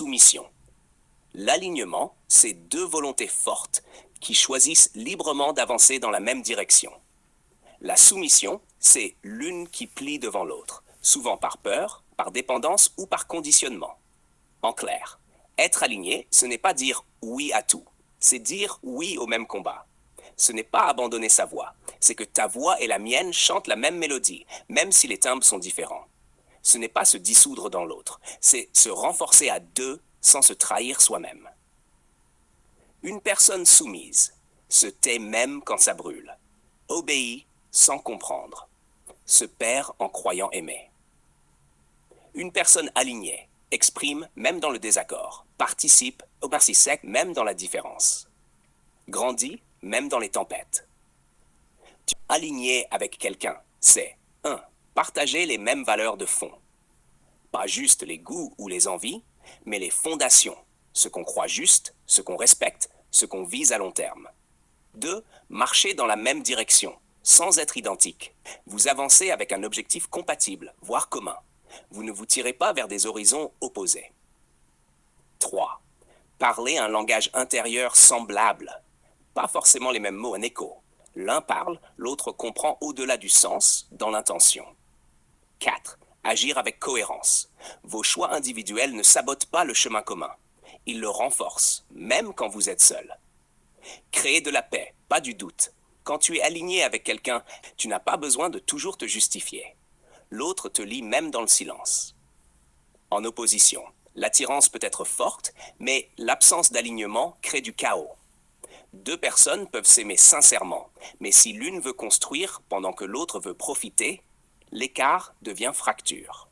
soumission. L'alignement, c'est deux volontés fortes qui choisissent librement d'avancer dans la même direction. La soumission, c'est l'une qui plie devant l'autre, souvent par peur, par dépendance ou par conditionnement. En clair, être aligné, ce n'est pas dire oui à tout, c'est dire oui au même combat. Ce n'est pas abandonner sa voix, c'est que ta voix et la mienne chantent la même mélodie, même si les timbres sont différents. Ce n'est pas se dissoudre dans l'autre, c'est se renforcer à deux sans se trahir soi-même. Une personne soumise se tait même quand ça brûle, obéit sans comprendre, se perd en croyant aimer. Une personne alignée exprime même dans le désaccord, participe même dans la différence, grandit même dans les tempêtes. Aligné avec quelqu'un, c'est 1. Partager les mêmes valeurs de fond. Pas juste les goûts ou les envies, mais les fondations, ce qu'on croit juste, ce qu'on respecte, ce qu'on vise à long terme. 2. Marcher dans la même direction, sans être identique. Vous avancez avec un objectif compatible, voire commun. Vous ne vous tirez pas vers des horizons opposés. 3. Parler un langage intérieur semblable. Pas forcément les mêmes mots en écho. L'un parle, l'autre comprend au-delà du sens, dans l'intention. 4. Agir avec cohérence. Vos choix individuels ne sabotent pas le chemin commun. Ils le renforcent, même quand vous êtes seul. Créer de la paix, pas du doute. Quand tu es aligné avec quelqu'un, tu n'as pas besoin de toujours te justifier. L'autre te lit même dans le silence. En opposition, l'attirance peut être forte, mais l'absence d'alignement crée du chaos. Deux personnes peuvent s'aimer sincèrement, mais si l'une veut construire pendant que l'autre veut profiter, l'écart devient fracture.